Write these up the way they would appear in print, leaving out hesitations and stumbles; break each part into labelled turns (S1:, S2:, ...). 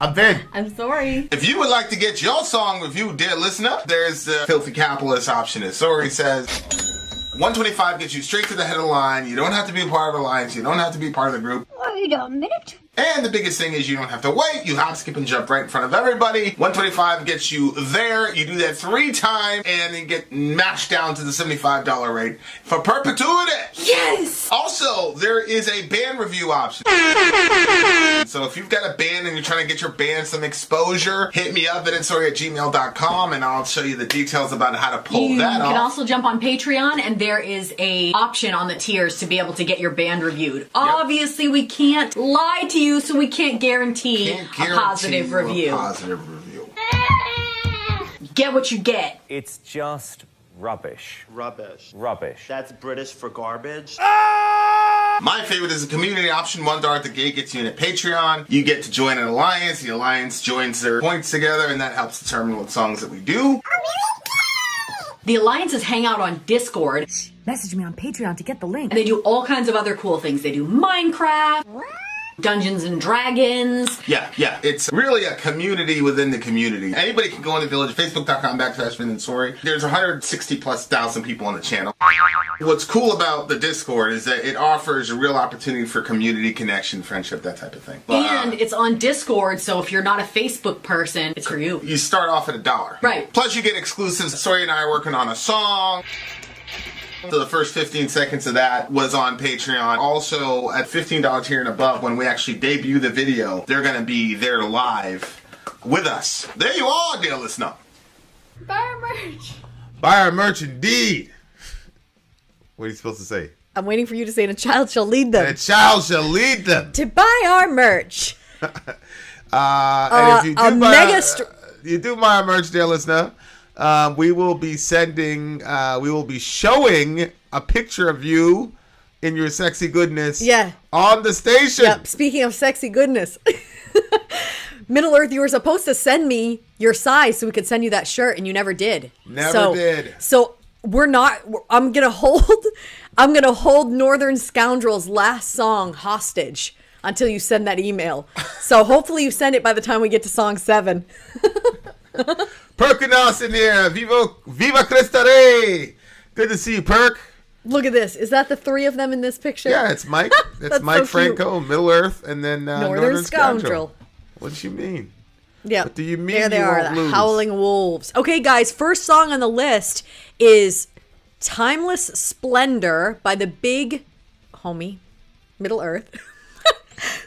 S1: I'm Vin.
S2: I'm Sori.
S1: If you would like to get your song reviewed, dear listener, there's the filthy capitalist option. As Sori says, $125 gets you straight to the head of the line. You don't have to be a part of the alliance. You don't have to be part of the group.
S3: Wait a minute.
S1: And the biggest thing is you don't have to wait. You hop, skip, and jump right in front of everybody. $125 gets you there. You do that 3 times, and then get mashed down to the $75 rate for perpetuity.
S2: Yes!
S1: Also, there is a band review option. So if you've got a band and you're trying to get your band some exposure, hit me up at vinsori@gmail.com, and I'll show you the details about how to pull that off.
S2: You can also jump on Patreon, and there is a option on the tiers to be able to get your band reviewed. Yep. Obviously, we can't lie to you, so we can't guarantee a positive review. Get what you get.
S4: It's just rubbish.
S5: Rubbish.
S4: Rubbish.
S5: That's British for garbage.
S1: My favorite is the community option. $1 at the gate gets you in at Patreon. You get to join an alliance. The alliance joins their points together, and that helps determine what songs that we do.
S2: The alliances hang out on Discord.
S6: Message me on Patreon to get the link.
S2: And they do all kinds of other cool things. They do Minecraft, Dungeons and Dragons.
S1: Yeah. It's really a community within the community. Anybody can go into Village, Facebook.com/Vin and Sori. There's 160,000+ people on the channel. What's cool about the Discord is that it offers a real opportunity for community connection, friendship, that type of thing.
S2: And it's on Discord, so if you're not a Facebook person, it's for you.
S1: You start off at $1.
S2: Right.
S1: Plus you get exclusives. Sori and I are working on a song. So the first 15 seconds of that was on Patreon. Also, at $15 tier and above, when we actually debut the video, they're going to be there live with us. There you are, dear listener.
S2: Buy our merch.
S7: Buy our merch, indeed. What are you supposed to say?
S6: I'm waiting for you to say, and a child shall lead them.
S7: And a child shall lead them.
S6: To buy our merch.
S7: And if you do buy our merch, dear listener, we will be showing a picture of you in your sexy goodness on the station.
S6: Yep. Speaking of sexy goodness, Middle Earth, you were supposed to send me your size so we could send you that shirt, and you never did.
S7: Never did.
S6: So I'm gonna hold Northern Scoundrel's last song hostage until you send that email. So hopefully you send it by the time we get to song 7.
S7: Perkinos in here. Viva Cristo Rey. Good to see you, Perk.
S6: Look at this. Is that the 3 of them in this picture?
S7: Yeah, it's Mike. It's Mike
S6: so
S7: Franco, Middle Earth, and then Northern Scoundrel. What do you mean?
S6: Yeah.
S7: What do you mean?
S6: There they
S7: you
S6: are,
S7: won't
S6: the
S7: lose?
S6: Howling Wolves. Okay, guys, first song on the list is Timeless Splendor by the big homie, Middle Earth.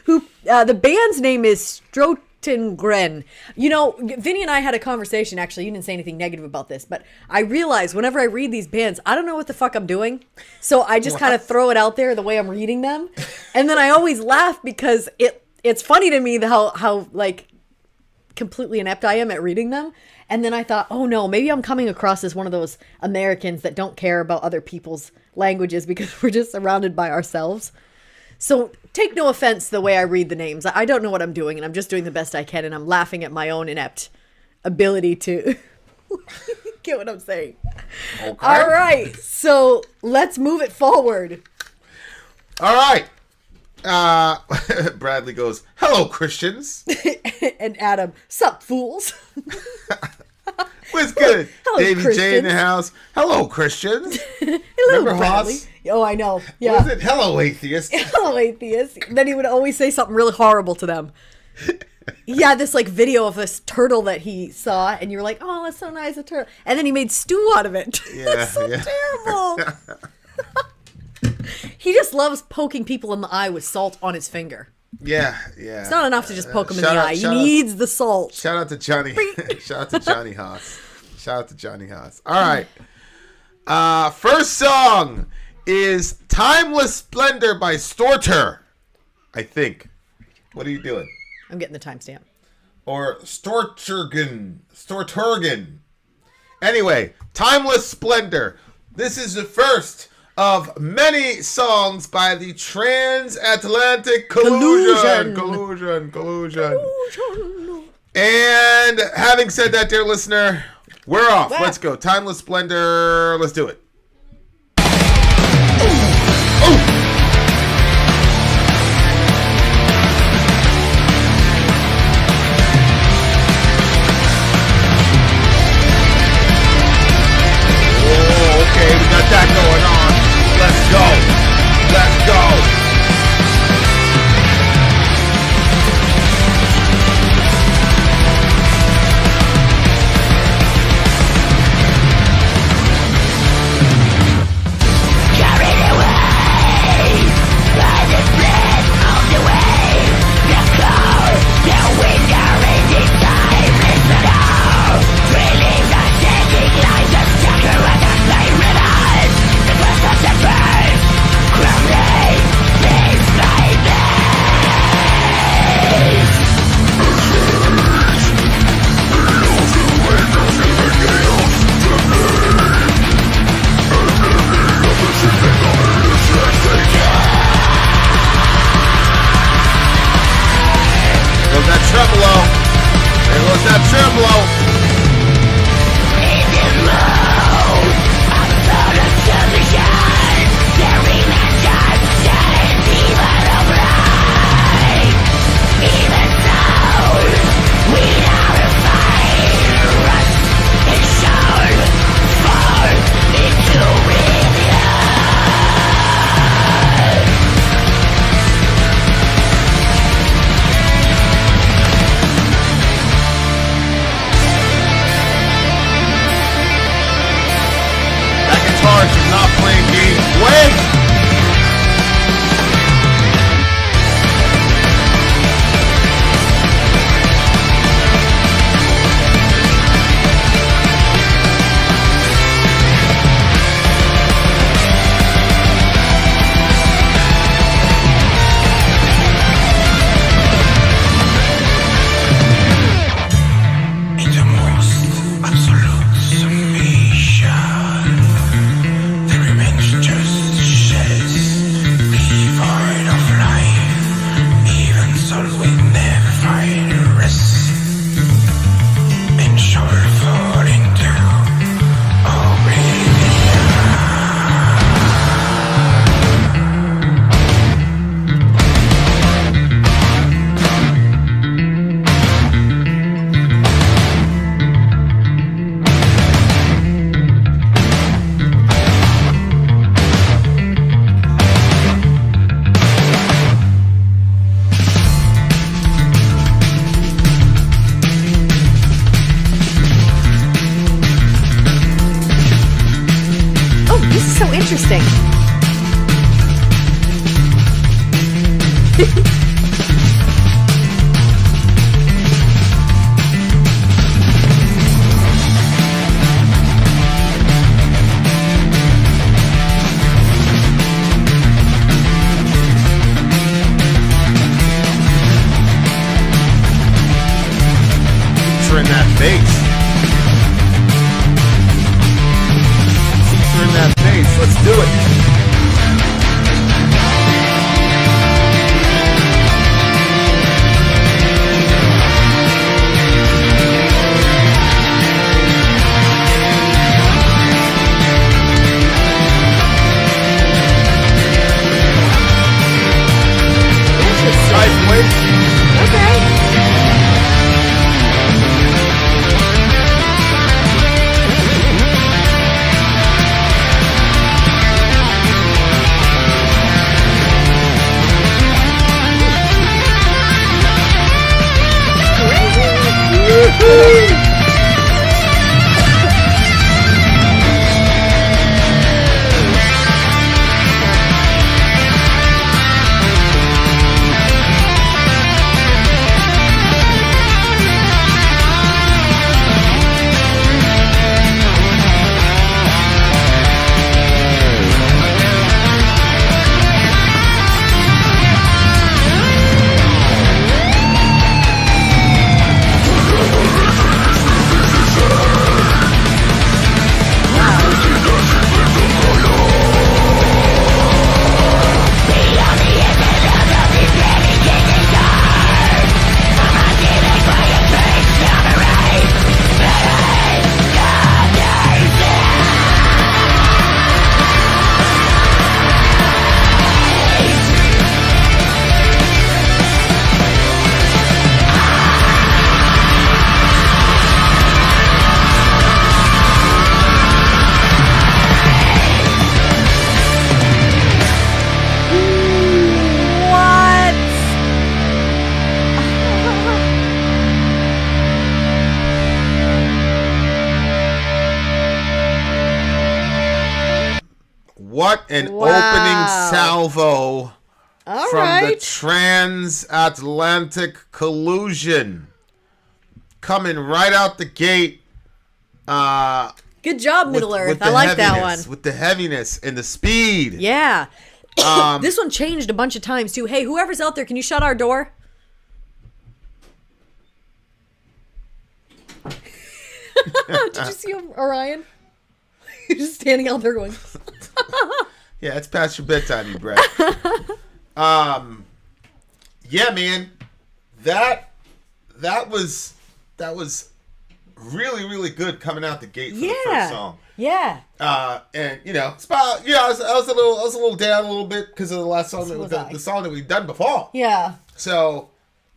S6: Who the band's name is Stortregn. You know, Vinny and I had a conversation. Actually, you didn't say anything negative about this, but I realize whenever I read these bands, I don't know what the fuck I'm doing. So I just kind of throw it out there the way I'm reading them. And then I always laugh because it's funny to me how like completely inept I am at reading them. And then I thought, oh no, maybe I'm coming across as one of those Americans that don't care about other people's languages because we're just surrounded by ourselves. So take no offense the way I read the names. I don't know what I'm doing, and I'm just doing the best I can, and I'm laughing at my own inept ability to get what I'm saying. Okay. All right, so let's move it forward.
S7: All right. Bradley goes, hello, Christians.
S6: And Adam, sup, fools.
S7: What's good?
S6: Hello,
S7: Davey
S6: Christians.
S7: J in the house. Hello, Christians.
S6: Hello,
S7: Remember
S6: Bradley.
S7: Haas?
S6: Oh, I know. Yeah.
S7: What was it? Hello, atheist.
S6: Hello, atheist. Then he would always say something really horrible to them. He had this like video of this turtle that he saw, and you were like, "Oh, that's so nice, a turtle." And then he made stew out of it. That's so terrible. He just loves poking people in the eye with salt on his finger.
S7: Yeah.
S6: It's not enough to just poke him in the eye. He needs the salt.
S7: Shout out to Johnny. Shout out to Johnny Haas. Shout out to Johnny Haas. All right. First song is Timeless Splendor by Stortregn, I think. What are you doing?
S6: I'm getting the timestamp.
S7: Or Stortregn. Anyway, Timeless Splendor. This is the first of many songs by the Transatlantic Collusion. And having said that, dear listener, we're off. Let's go. Timeless Splendor. Let's do it. There goes that tremolo. Is not playing games. Wait!
S3: In the most absolute summation, the revenge just sheds, devoid of life. Even so, we never find rest, and shall fall into
S6: Oh, this is so interesting.
S7: Featuring that bass. Featuring that bass. Let's do it. Nice wait.
S6: Okay.
S7: What an
S6: Wow.
S7: opening salvo
S6: All
S7: from the
S6: right.
S7: transatlantic collusion. Coming right out the gate.
S6: Good job, Middle Earth.
S7: the
S6: I like that one.
S7: heaviness, with the heaviness and the speed.
S6: Yeah. This one changed a bunch of times too. Hey, whoever's out there, can you shut our door? Did you see him, Orion? He's just standing out there going.
S7: Yeah, it's past your bedtime, you brat. Yeah, man. That was that was really, really good coming out the gate for the first song.
S6: Yeah.
S7: And you know, I was a little down a little bit because of the last song, the song that we've done before.
S6: Yeah.
S7: So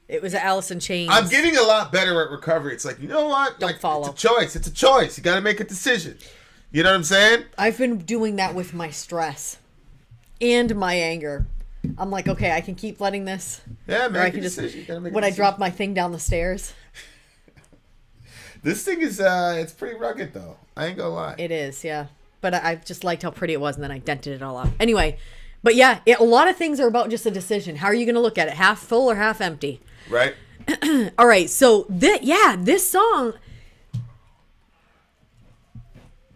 S6: it was Alice in Chains.
S7: I'm getting a lot better at recovery. It's like, you know what?
S6: Don't follow.
S7: It's a choice. It's a choice. You got to make a decision. You know what I'm saying?
S6: I've been doing that with my stress and my anger. I'm like, okay, I can keep letting this.
S7: Yeah, make a decision. You gotta make a
S6: when I
S7: decision.
S6: drop my thing down the stairs.
S7: This thing is, it's pretty rugged though. I ain't gonna lie.
S6: It is, yeah. But I just liked how pretty it was, and then I dented it all out. Anyway, but yeah, a lot of things are about just a decision. How are you gonna look at it? Half full or half empty?
S7: Right.
S6: All right, so this song.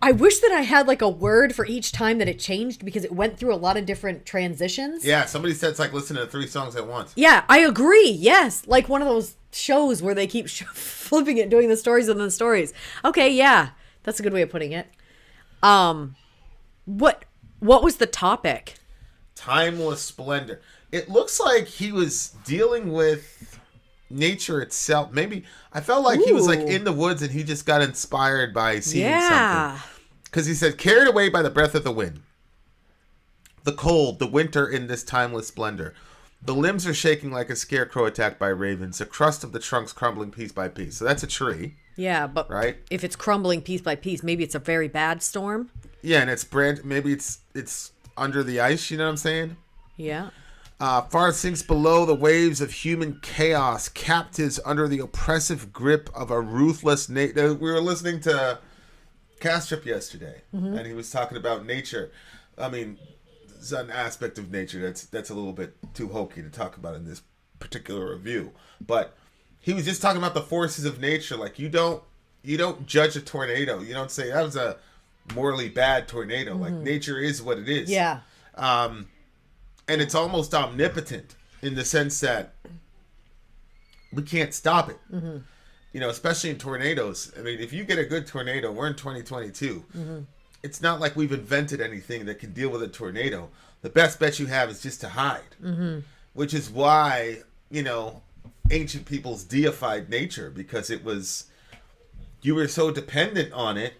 S6: I wish that I had like a word for each time that it changed because it went through a lot of different transitions.
S7: Yeah, somebody said it's like listening to 3 songs at once.
S6: Yeah, I agree. Yes, like one of those shows where they keep flipping it, doing the stories within the stories. Okay, yeah, that's a good way of putting it. What was the topic?
S7: Timeless splendor. It looks like he was dealing with nature itself. Maybe I felt like he was like in the woods and he just got inspired by seeing something. Because he said, carried away by the breath of the wind, the cold, the winter in this timeless splendor. The limbs are shaking like a scarecrow attacked by ravens, the crust of the trunks crumbling piece by piece. So that's a tree.
S6: Yeah, but
S7: right?
S6: If it's crumbling piece by piece, maybe it's a very bad storm.
S7: Yeah, and it's maybe it's under the ice, you know what I'm saying?
S6: Yeah.
S7: Far sinks below the waves of human chaos, captives under the oppressive grip of a ruthless nature. We were listening to Castrop yesterday, and he was talking about nature. I mean, it's an aspect of nature that's a little bit too hokey to talk about in this particular review. But he was just talking about the forces of nature. Like you don't judge a tornado. You don't say that was a morally bad tornado. Like nature is what it is.
S6: Yeah.
S7: And it's almost omnipotent in the sense that we can't stop it. You know, especially in tornadoes. I mean, if you get a good tornado, we're in 2022. It's not like we've invented anything that can deal with a tornado. The best bet you have is just to hide. Which is why, you know, ancient peoples deified nature, because you were so dependent on it,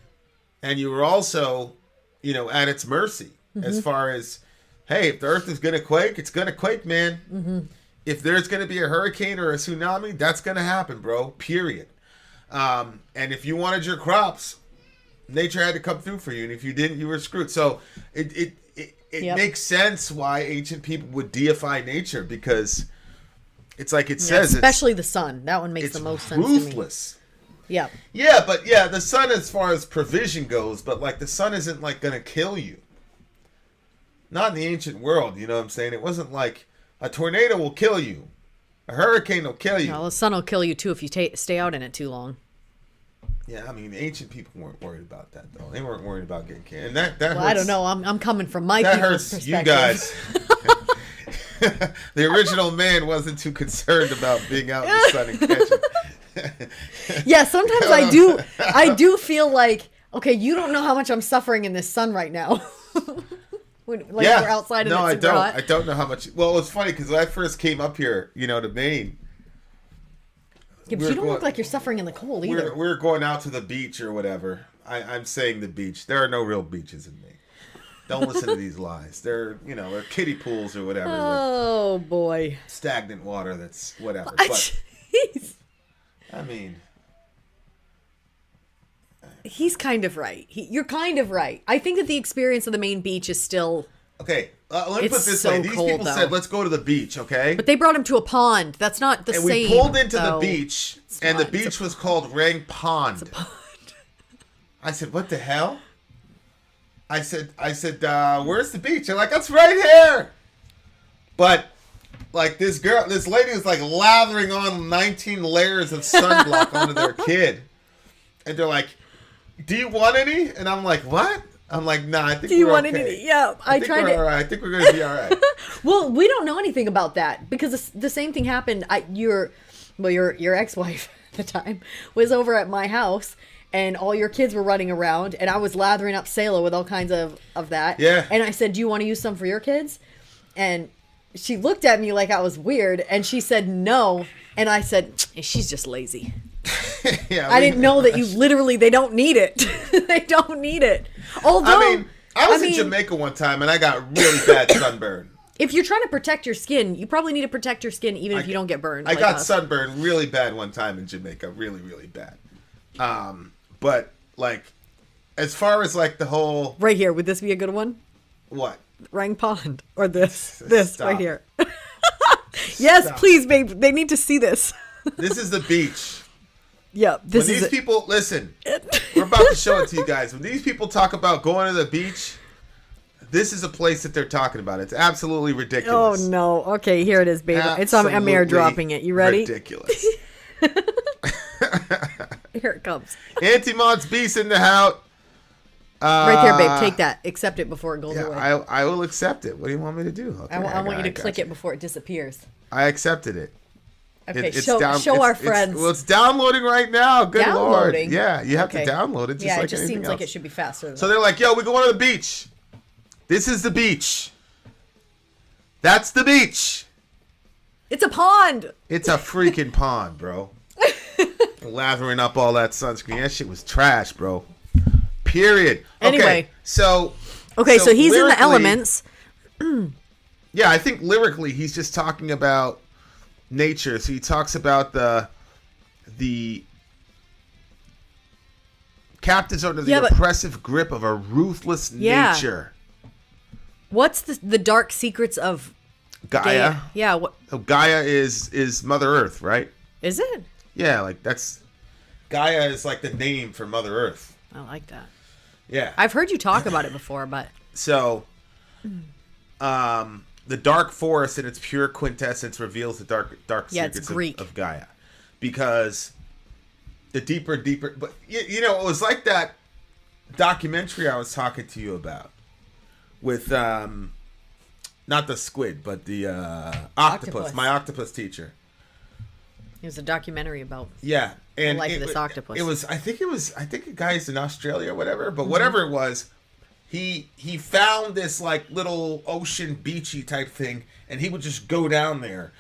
S7: and you were also, you know, at its mercy as far as, hey, if the earth is going to quake, it's going to quake, man. If there's going to be a hurricane or a tsunami, that's going to happen, bro. Period. And if you wanted your crops, nature had to come through for you. And if you didn't, you were screwed. So it makes sense why ancient people would deify nature, because it's like it says.
S6: Especially the sun. That one makes the most sense to me.
S7: Ruthless.
S6: Yeah.
S7: Yeah, but yeah, the sun as far as provision goes, but like the sun isn't like going to kill you. Not in the ancient world, you know what I'm saying? It wasn't like a tornado will kill you. A hurricane will kill you.
S6: No, the sun will kill you too if you stay out in it too long.
S7: Yeah, I mean, ancient people weren't worried about that, though. They weren't worried about getting killed. And that hurts.
S6: I don't know. I'm coming from my
S7: that
S6: people's
S7: hurts
S6: perspective.
S7: You guys. The original man wasn't too concerned about being out in the sun and catching.
S6: Yeah, sometimes I do feel like, okay, you don't know how much I'm suffering in this sun right now. We're outside and it's super hot.
S7: I don't know how much. Well, it's funny because when I first came up here, you know, to Maine.
S6: Yeah, but you don't look like you're suffering in the cold either.
S7: We're going out to the beach or whatever. I'm saying the beach. There are no real beaches in Maine. Don't listen to these lies. They're kiddie pools or whatever.
S6: Oh boy.
S7: Stagnant water. That's whatever.
S6: But, jeez.
S7: I mean,
S6: he's kind of right. You're kind of right. I think that the experience of the Maine beach is still.
S7: Okay, let me put this
S6: so
S7: way. These
S6: cold,
S7: people said, let's go to the beach, okay?
S6: But they brought him to a pond. That's not the
S7: and
S6: same.
S7: And we pulled into
S6: though.
S7: the beach, and the beach was called Rang Pond.
S6: It's a pond.
S7: I said, what the hell? I said, where's the beach? They're like, that's right here. But, like, this lady was, like, lathering on 19 layers of sunblock onto their kid. And they're like, do you want any? And I'm like, what? I'm like, nah, I think
S6: do you
S7: we're
S6: want
S7: okay.
S6: any? Yeah,
S7: I think we're all right. I think we're going to be all right.
S6: Well, we don't know anything about that because the same thing happened. Your ex-wife at the time was over at my house, and all your kids were running around, and I was lathering up Sayla with all kinds of that.
S7: Yeah.
S6: And I said, do you want to use some for your kids? And she looked at me like I was weird, and she said no. And I said, she's just lazy.
S7: Yeah,
S6: I didn't know that they don't need it. They don't need it. Although,
S7: I was in Jamaica one time and I got really bad sunburn.
S6: If you're trying to protect your skin, you probably need to protect your skin even if you don't get burned.
S7: I got sunburned really bad one time in Jamaica. Really, really bad. But, like, as far as, like, the whole...
S6: Right here. Would this be a good one?
S7: What?
S6: Rang Pond. Or this. This
S7: Stop.
S6: right here. Yes,
S7: Stop.
S6: please, babe. They need to see this.
S7: This is the beach.
S6: Yeah, this
S7: When
S6: is
S7: these people... Listen. We're about to show it to you guys. When these people talk about going to the beach... This is a place that they're talking about. It's absolutely
S6: Oh,
S7: ridiculous.
S6: no. Okay, here it is, babe. I'm airdropping it. You ready?
S7: Ridiculous.
S6: Here it comes.
S7: Antimon's Beast in the house.
S6: Right there, babe. Take that. Accept it before it goes
S7: Yeah,
S6: away.
S7: I will accept it. What do you want me to do? Okay,
S6: I want you to
S7: got
S6: click it before it disappears.
S7: I accepted it.
S6: Okay,
S7: It's
S6: show our friends.
S7: It's downloading right now. Good
S6: Downloading?
S7: Lord. Yeah, you have
S6: Okay.
S7: to download it. Just
S6: Yeah,
S7: like
S6: it just
S7: anything
S6: seems like
S7: else.
S6: it should be faster. Than
S7: So they're like, yo, we're going to the beach. This is the beach. That's the beach.
S6: It's a pond.
S7: It's a freaking pond, bro. Lathering up all that sunscreen. That shit was trash, bro. Period.
S6: Anyway.
S7: Okay, so
S6: he's in the
S7: lyrically-
S6: elements.
S7: Yeah, I think lyrically he's just talking about nature. So he talks about the captives under the oppressive grip of a ruthless nature.
S6: What's the dark secrets of
S7: Gaia?
S6: Yeah. What
S7: So Gaia is Mother Earth, right?
S6: is it?
S7: Yeah, like that's Gaia is like the name for Mother Earth.
S6: I like that.
S7: Yeah.
S6: I've heard you talk about it before, but
S7: So, the dark forest in its pure quintessence reveals the dark
S6: Yeah, it's
S7: secrets
S6: Greek.
S7: of Gaia, because the deeper, but you know, it was like that documentary I was talking to you about with not the squid, but the octopus. My octopus teacher.
S6: it was a documentary about.
S7: Yeah, and
S6: life of this octopus.
S7: It was. I think a guy's in Australia or whatever. But whatever it was, he found this like little ocean beachy type thing, and he would just go down there,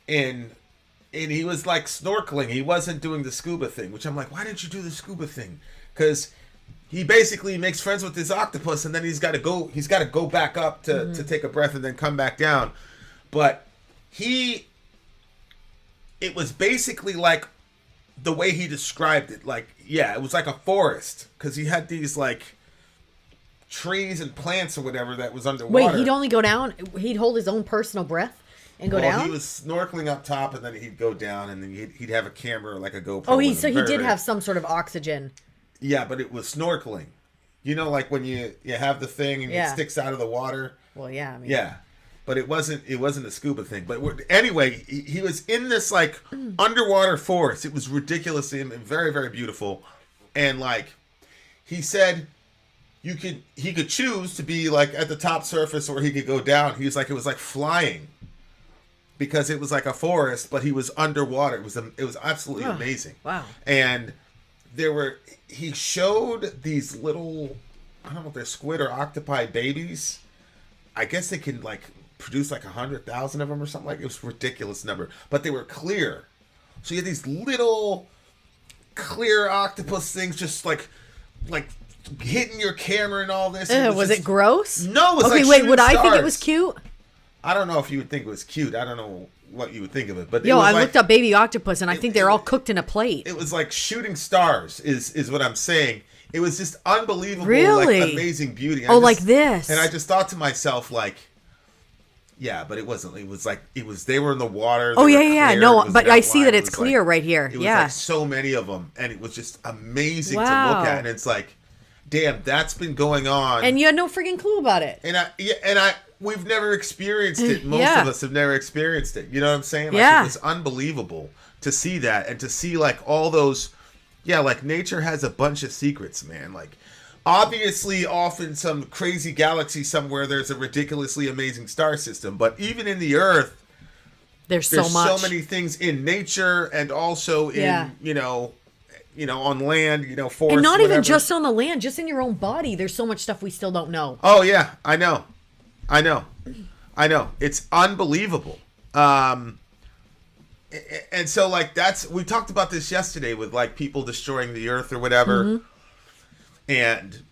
S7: and he was like snorkeling. He wasn't doing the scuba thing, which I'm like, why didn't you do the scuba thing? Because he basically makes friends with this octopus, and then he's got to go back up to take a breath and then come back down. But it was basically like the way he described it. Like, yeah, it was like a forest, because he had these like trees and plants or whatever that was underwater.
S6: Wait, he'd only go down. He'd hold his own personal breath and go down.
S7: He was snorkeling up top, and then he'd go down, and then he'd have a camera or like a GoPro.
S6: Oh,
S7: with
S6: so
S7: him.
S6: he
S7: Very,
S6: did
S7: very-
S6: have some sort of oxygen.
S7: Yeah, but it was snorkeling. You know, like when you have the thing and
S6: Yeah.
S7: it sticks out of the water.
S6: Well, yeah. I mean,
S7: Yeah, but it wasn't a scuba thing. But anyway, he was in this like underwater forest. It was ridiculously and very, very beautiful. And like he said, he could choose to be like at the top surface, or he could go down. He was like, it was like flying, because it was like a forest, but he was underwater. It was absolutely amazing.
S6: Wow.
S7: And he showed these little, I don't know if they're squid or octopi babies. I guess they can like produce like 100,000 of them or something. Like, it was a ridiculous number, but they were clear. So you had these little clear octopus things just like hitting your camera and all this. And
S6: Was
S7: just-
S6: it gross?
S7: No, it was
S6: Okay,
S7: like
S6: wait.
S7: shooting
S6: Would I think it
S7: stars.
S6: was cute?
S7: I don't know if you would think it was cute. I don't know what you would think of it, but
S6: Yo,
S7: it was
S6: I
S7: like,
S6: looked up baby octopus, and I think they're all cooked in a plate.
S7: It was like shooting stars, is what I'm saying. It was just unbelievable,
S6: Really?
S7: like amazing beauty.
S6: Like this.
S7: And I just thought to myself, like, yeah, but it wasn't. They were in the water.
S6: Oh,
S7: they were
S6: yeah.
S7: clear,
S6: No,
S7: it was
S6: but I see
S7: outlined,
S6: that
S7: it
S6: it's
S7: was
S6: clear
S7: like-
S6: right here.
S7: It was
S6: Yeah.
S7: like so many of them, and it was just amazing to
S6: Wow.
S7: look at. And it's like, damn, that's been going on.
S6: And you had no freaking clue about it.
S7: We've never experienced it. Most
S6: Yeah.
S7: of us have never experienced it. You know what I'm saying? Like,
S6: Yeah.
S7: it was unbelievable to see that, and to see like all those. Yeah, like nature has a bunch of secrets, man. Like, obviously, off in some crazy galaxy somewhere, there's a ridiculously amazing star system. But even in the Earth,
S6: There's
S7: there's
S6: so much.
S7: so many things in nature, and also in
S6: Yeah.
S7: on land, forest,
S6: And not even
S7: whatever.
S6: just on the land, just in your own body. There's so much stuff we still don't know.
S7: Oh yeah, I know. It's unbelievable. And so, like, we talked about this yesterday with, like, people destroying the earth or whatever. And,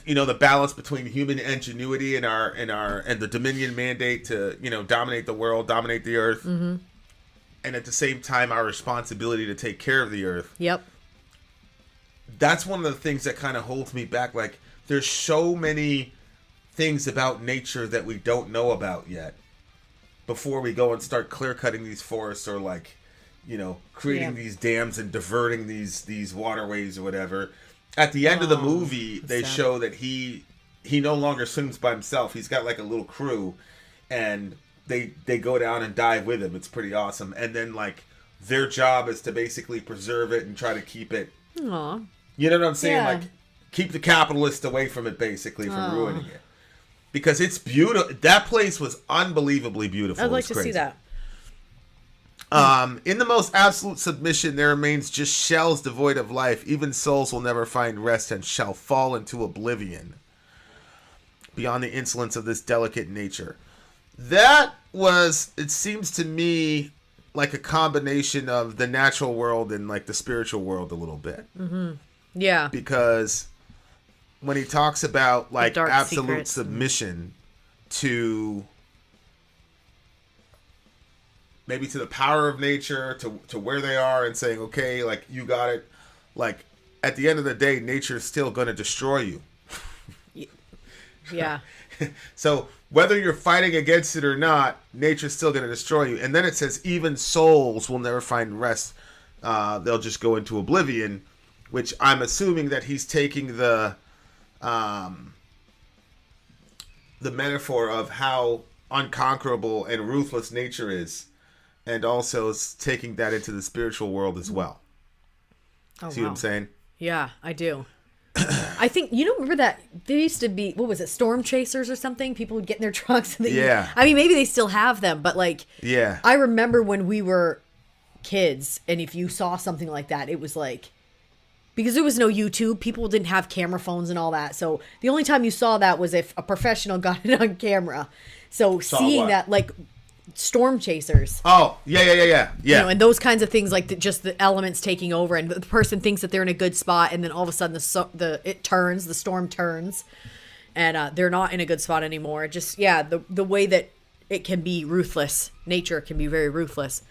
S7: you know, the balance between human ingenuity and the Dominion mandate to, you know, dominate the world, dominate the earth. And at the same time, our responsibility to take care of the earth.
S6: Yep.
S7: That's one of the things that kind of holds me back. Like, there's so many things about nature that we don't know about yet before we go and start clear cutting these forests or, like, you know, creating these dams and diverting these waterways or whatever. At the end of the movie, they show that he no longer swims by himself. He's got, like, a little crew, and they go down and dive with him. It's pretty awesome. And then, like, their job is to basically preserve it and try to keep it.
S6: Aw.
S7: You know what I'm saying?
S6: Yeah.
S7: Like, keep the capitalists away from it, basically, from ruining it. Because it's beautiful. That place was unbelievably beautiful.
S6: I'd like to see that.
S7: In the most absolute submission, there remains just shells devoid of life. Even souls will never find rest and shall fall into oblivion. Beyond the insolence of this delicate nature. That was, it seems to me, like a combination of the natural world and, like, the spiritual world a little bit.
S6: Yeah.
S7: Because when he talks about, like,
S6: dark
S7: absolute
S6: secrets.
S7: submission to maybe to the power of nature, to where they are, and saying, okay, like, you got it. Like, at the end of the day, nature's still going to destroy you.
S6: Yeah.
S7: So whether you're fighting against it or not, nature's still going to destroy you. And then it says, even souls will never find rest. They'll just go into oblivion, which I'm assuming that he's taking the metaphor of how unconquerable and ruthless nature is, and also taking that into the spiritual world as well. See what I'm saying?
S6: Yeah, I do. I think, you know, remember that there used to be, what was it, storm chasers or something? People would get in their trucks. And I mean, maybe they still have them, but, like, I remember when we were kids, and if you saw something like that, it was like, because there was no YouTube, people didn't have camera phones and all that. So the only time you saw that was if a professional got it on camera. So seeing that, like, storm chasers.
S7: Oh, yeah.
S6: You know, and those kinds of things, like just the elements taking over, and the person thinks that they're in a good spot, and then all of a sudden the storm turns, and they're not in a good spot anymore. Just the way that it can be ruthless. Nature can be very ruthless.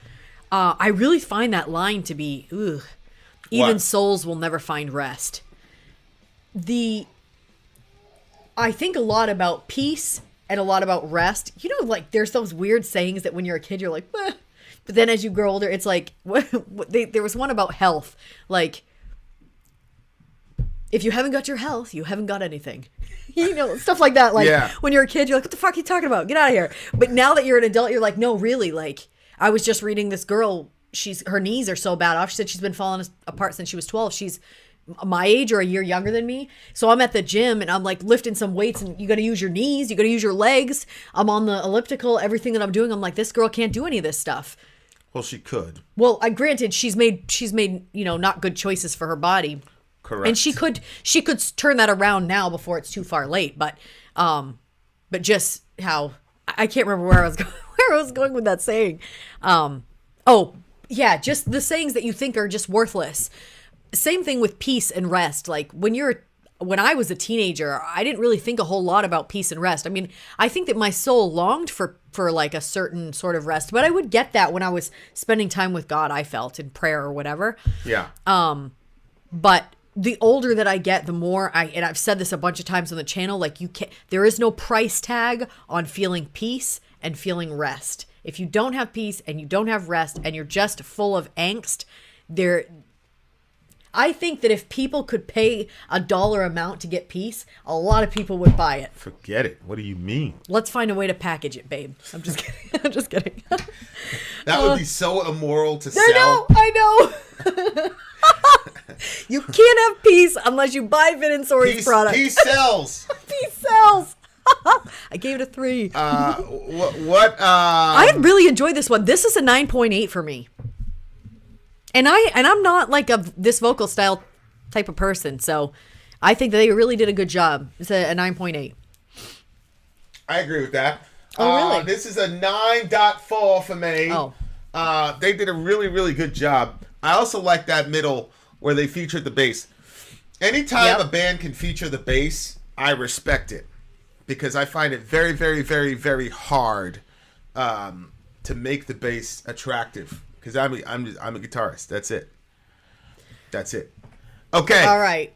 S6: I really find that line to be, even souls will never find rest. I think a lot about peace and a lot about rest. You know, like, there's those weird sayings that when you're a kid, you're like, bah. But then as you grow older, it's like, there was one about health. Like, if you haven't got your health, you haven't got anything. You know, stuff like that. Like, when you're a kid, you're like, what the fuck are you talking about? Get out of here. But now that you're an adult, you're like, no, really, like, I was just reading this girl, her knees are so bad off. She said she's been falling apart since she was 12. She's my age or a year younger than me. So I'm at the gym and I'm, like, lifting some weights, and you got to use your knees. You got to use your legs. I'm on the elliptical. Everything that I'm doing, I'm like, this girl can't do any of this stuff.
S7: Well, she could.
S6: Well, granted, she's made, you know, not good choices for her body.
S7: Correct.
S6: And she could turn that around now before it's too far late. But just how, I can't remember where I was going with that saying. Just the sayings that you think are just worthless. Same thing with peace and rest. Like, when I was a teenager, I didn't really think a whole lot about peace and rest. I mean, I think that my soul longed for like a certain sort of rest, but I would get that when I was spending time with God, I felt, in prayer or whatever.
S7: Yeah.
S6: But the older that I get, the more and I've said this a bunch of times on the channel, like, there is no price tag on feeling peace and feeling rest. If you don't have peace and you don't have rest and you're just full of angst, I think that if people could pay a dollar amount to get peace, a lot of people would buy it.
S7: Forget it. What do you mean?
S6: Let's find a way to package it, babe. I'm just kidding. I'm just kidding.
S7: That would be so immoral to sell.
S6: I know. You can't have peace unless you buy Vin and Sori's product.
S7: Peace sells.
S6: Peace sells. I gave it a 3.
S7: I
S6: really enjoyed this one. This is a 9.8 for me. And I'm not like this vocal style type of person, so I think that they really did a good job. It's a 9.8.
S7: I agree with that.
S6: Oh, really?
S7: This is a 9.4 for me.
S6: Oh.
S7: They did a really, really good job. I also like that middle where they featured the bass. Anytime a band can feature the bass, I respect it because I find it very, very, very, very hard to make the bass attractive. Because I'm a guitarist. That's it. Okay.
S6: All right.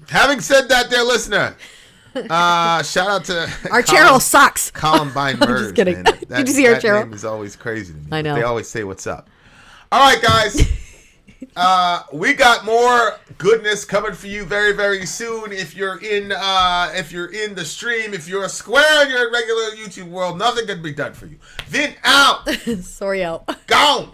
S7: Having said that, dear listener, shout out to
S6: Our Cheryl sucks.
S7: Columbine Murders.
S6: Just kidding.
S7: Man.
S6: Did you see our
S7: that
S6: Cheryl?
S7: name is always crazy to me.
S6: I know.
S7: They always say what's up. All right, guys. We got more goodness coming for you very, very soon. If you're in the stream, if you're a square in your regular YouTube world, nothing can be done for you. Vin out.
S6: Sorry out.
S7: Gone.